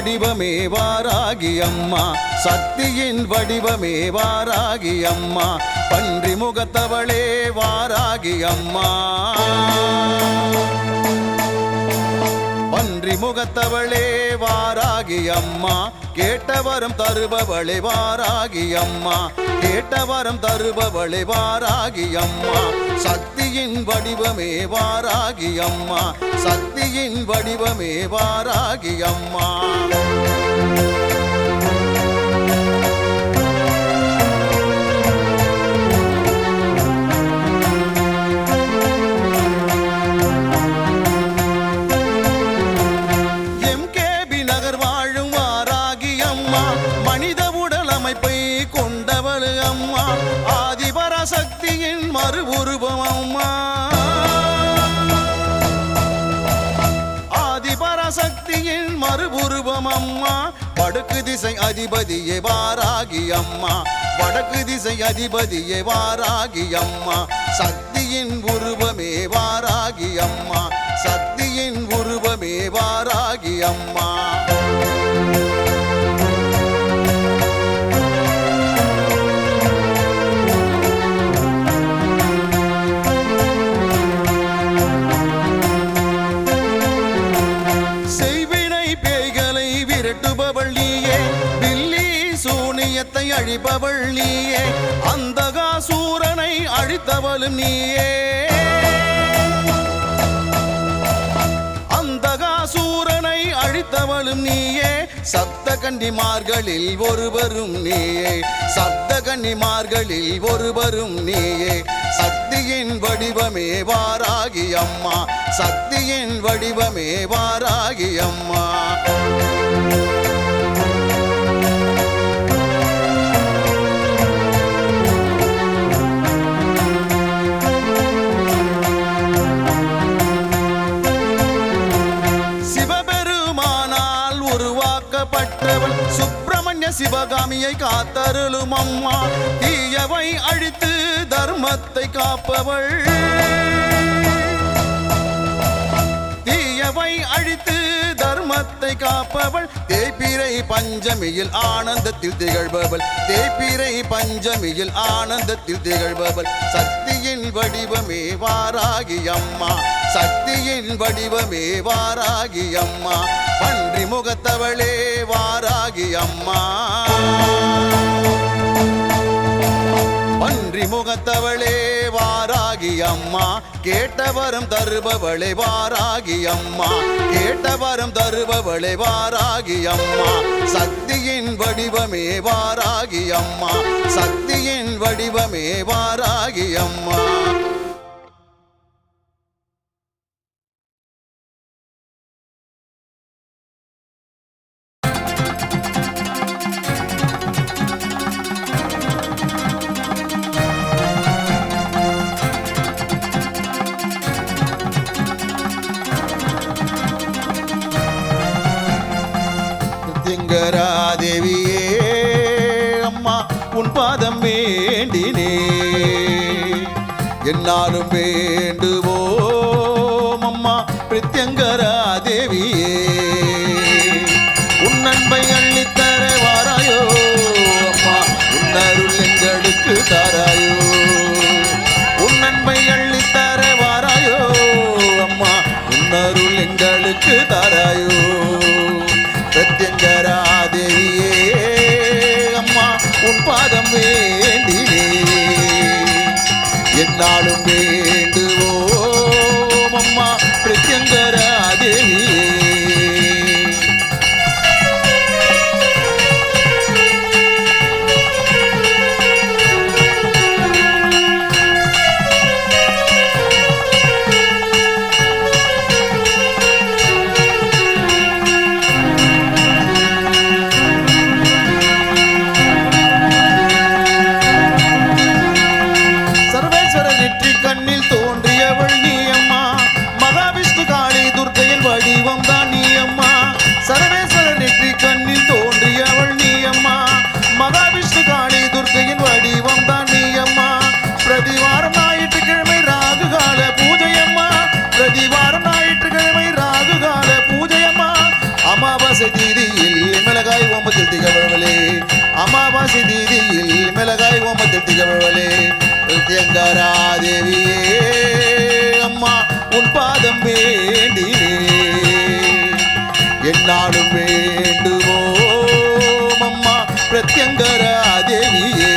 வடிவமே வாராகி அம்மா, சக்தியின் வடிவமே வாராகி அம்மா, பன்றி முகத்தவளே வாராகி அம்மா, பன்றி முகத்தவளே வாராகி அம்மா, கேட்டவரம் தருபவளே வாராகி அம்மா, கேட்டவரம் தருபவளே வாராகி அம்மா, சக்தியின் வடிவமே வாராகி அம்மா, சக்தியின் வடிவமே வாராகி அம்மா. சக்தியின் மறு உருவம் அம்மா, ஆதிபராசக்தியின் மறு உருவம் அம்மா, வடக்கு திசை அதிபதியே வாராகி அம்மா, வடக்கு திசை அதிபதியே வாராகி அம்மா, சக்தியின் உருவமே வாராகி அம்மா, சக்தியின் உருவமே வாராகி அம்மா. அழிப்பவள் நீயே, அந்தகாசூரனை அழித்தவளும் நீயே, அந்தகாசூரனை அழித்தவளும் நீயே, சப்த கன்னிமார்களில் ஒருவரும் நீயே, சப்த கன்னிமார்களில் ஒருவரும் நீயே, சக்தியின் வடிவமே வாராகி அம்மா, சக்தியின் வடிவமே வாராகி அம்மா. சுப்பிரமணிய சிவகாமியை காத்தருளும் அம்மா, தீயவை அழித்து தர்மத்தை காப்பவள், தீயவை அழித்து தர்மத்தை காப்பவள், தேய்பிறை பஞ்சமியில் ஆனந்தத்தில் திகழ்பவள், தேய்பிறை பஞ்சமியில் ஆனந்தத்தில் திகழ்பவள், சக்தியின் வடிவமே வாராகி அம்மா, சக்தியின் வடிவமே வாராகி அம்மா, பன்றி முகத்தவளே வாராகி அம்மா, பன்றி முகத்தவளே வாராகி அம்மா, கேட்டவரம் தருபவளே வாராகி அம்மா, கேட்டவரம் தருபவளே வாராகி அம்மா, சக்தியின் வடிவமே வாராகி அம்மா, சக்தியின் வடிவமே வாராகி அம்மா. தேவியே அம்மா, உன் பாதம் வேண்டினே, என்னாலும் வேண்டுவோம் அம்மா, பிரத்யங்கரா தேவியே, உன் அன்பை அள்ளித்தர வாராயோ அம்மா, உன் அருள் எங்களுக்கு தாராயோ, உன் அன்பை அள்ளித்தர வாராயோ அம்மா, உன் அருள் எங்களுக்கு தாராயோ, பிரத்யங்கரா தேவியே அம்மா, உன் பாதம் வேண்டினே, என்னாலும் வேண்டுவோம் அம்மா, பிரத்யங்கரா தேவியே. அமாவாசை தீதியில் மிளகாய் ஓமத்தில் திகழ்வளே பிரத்யங்கரா தேவியே அம்மா உன் பாதம் வேண்டினே என்னாலும் வேண்டுவோம் அம்மா பிரத்யங்கரா தேவியே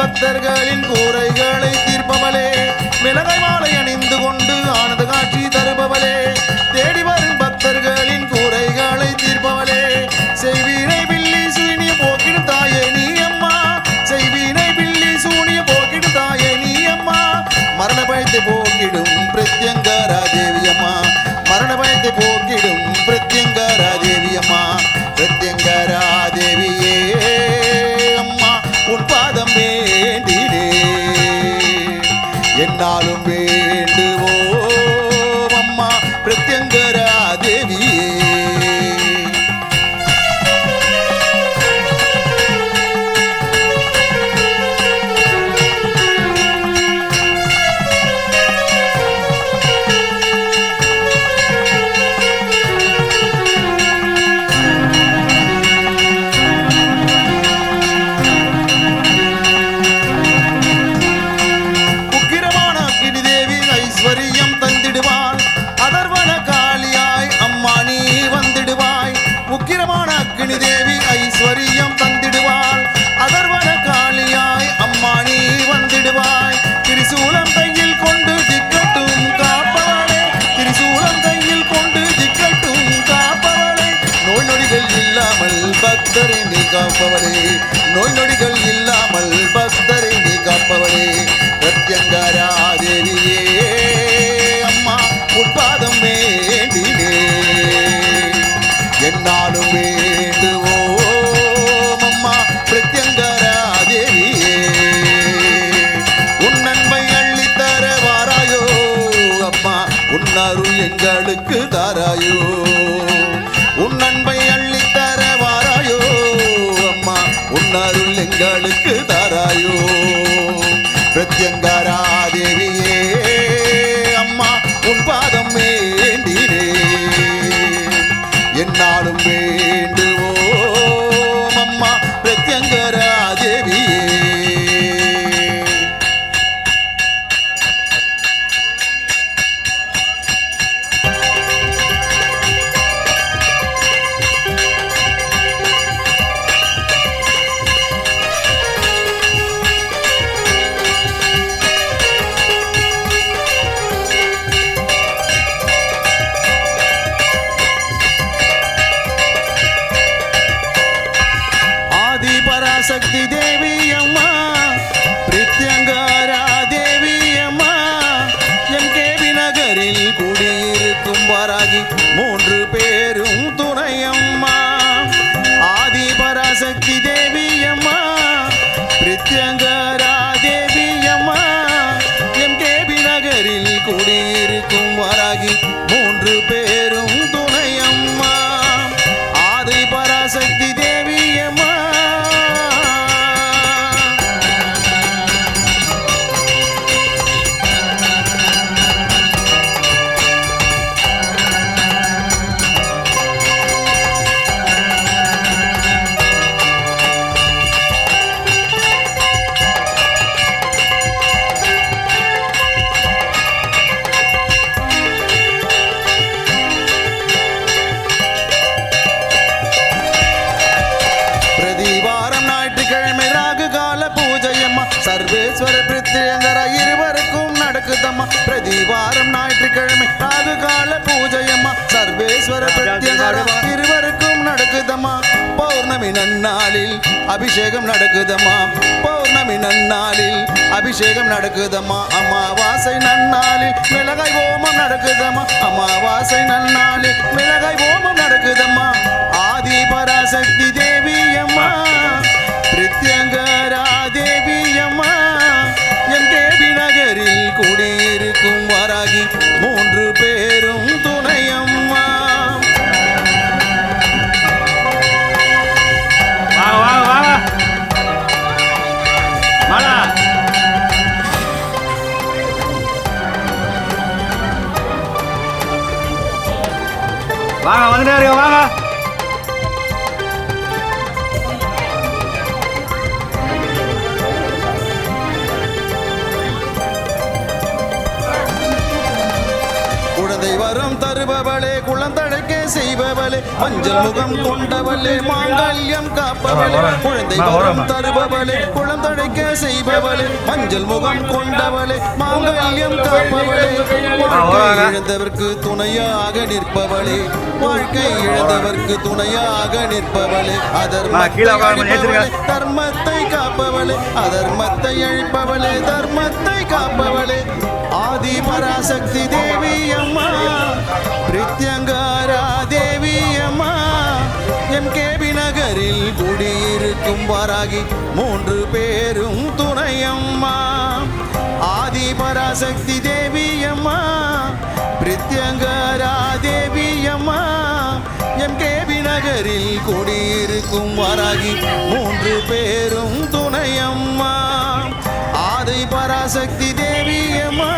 பக்தர்களின் கூரைகளை தீர்ப்பவளே மிளகாய் மாலை அணிந்து கொண்டு ஆனந்த காட்சி தருபவளே தேடி வரும் பக்தர்களின் கூரைகளை தீர்ப்பவளே செய்வீனை பில்லி சூனிய போக்கிடும் தாயே நீ அம்மா செய்வீனை பில்லி சூனிய போக்கிடும் தாயே நீ அம்மா மரண பயத்தை போக்கிடும் பிரத்யங்கரா தேவி அம்மா மரண பயத்தை போக்கிடும் பிரத்யங்கரா தேவி அம்மா பிரத்யங்கரா தேவியே அம்மா உன் பாதம் வேண்டினே என்னாலும் வேண்டுவோம் அம்மா பிரத்யங்கரா தேவியே உக்கிரமான அக்னி தேவி ஐஸ்வரியம் தந்திடுவாள் அதர்வன காளியாய் அம்மா நீ வந்திடுவாய் திரிசூலம் கையில் கொண்டு திக்கட்டும் காப்பவளே திரிசூலம் கையில் கொண்டு திக்கட்டும் காப்பவளே நோய் நொடிகள் இல்லாமல் பக்தரை நீ காப்பவளே நோய் நொடிகள் இல்லாமல் பக்தரை நீ காப்பவளே பிரத்யங்கரா தேவியே அம்மா உட்பாதம் வேண்டினே என்னாலும் வேண்டுவோம் அம்மா பிரத்யங்கரா தேவியே உன் நன்மை அள்ளித்தர வாராயோ அம்மா உன் அருள் எங்களுக்கு தாராயோ உன் நன்மை அள்ளித்தர வாராயோ அம்மா உன் அருள் எங்களுக்கு தாராயோ பிரத்யங்கரா தேவியே அம்மா உன் பாதம் வேண்டினே என்னாலும் வேண்டுவோம் அம்மா பிரத்யங்கரா தேவியே சக்தி தேவி அம்மா பிரத்யங்கரா தேவி அம்மா எம்கேபி நகரில் குடியிருக்கும் வராகி 3 பேரும் துணையம்மா ஆதி பராசக்தி தேவி அம்மா பிரத்யங்கரா தேவி அம்மா எம்கேபி நகரில் குடியிருக்கும் வராகி 3 பேரும் துணையம்மா ஆதி பராசக்தி தேவி அம்மா சர்வேஸ்வர பிரத்யங்கரா இருவருக்கும் நடக்குதம்மா பிரதிவாரம் ஞாயிற்றுக்கிழமை ராகு கால பூஜையம்மா சர்வேஸ்வர பிரத்யங்கரா இருவருக்கும் நடக்குதம்மா பௌர்ணமி நன்னாளில் அபிஷேகம் நடக்குதம்மா பௌர்ணமி நன்னாளில் அபிஷேகம் நடக்குதம்மா அமாவாசை நன்னாளில் மிளகாய் ஓமம் நடக்குதம்மா அமாவாசை நன்னாளில் மிளகாய் ஓமம் நடக்குதம்மா ஆதி பராசக்தி தேவி அம்மா பிரத்யங்கரா தேவி அம்மா வாங்க வந்துட்டாரு வாங்க. குழந்தை வரம் தருபவளே குழந்தழைக்க செய்பவளே மஞ்சள் முகம் கொண்டவளே மாங்கல்யம் காப்பவளே குழந்தை வரம் தருபவளே குழந்தழைக்க செய்பவளே மஞ்சள் முகம் கொண்டவளே மாங்கல்யம் காப்பவளே வாழ்க்கை இழந்தவர்க்கு துணையாக நிற்பவளே வாழ்க்கை இழந்தவர்க்கு துணையாக நிற்பவளே தர்மத்தை காப்பவளே அதர்மத்தை அழிப்பவளே தர்மத்தை காப்பவளே ஆதி பராசக்தி தேவி அம்மா பிரித்யங்காரா தேவி அம்மா எம்கேபி நகரில் குடியிருக்கும் வாராகி 3 பேரும் துணையம்மா ஆதி பராசக்தி தேவி அம்மா பிரித்யங்காரா தேவி அம்மா எம்கேபி நகரில் குடியிருக்கும் வாராகி 3 பேரும் துணையம்மா ஆதி பராசக்தி தேவி அம்மா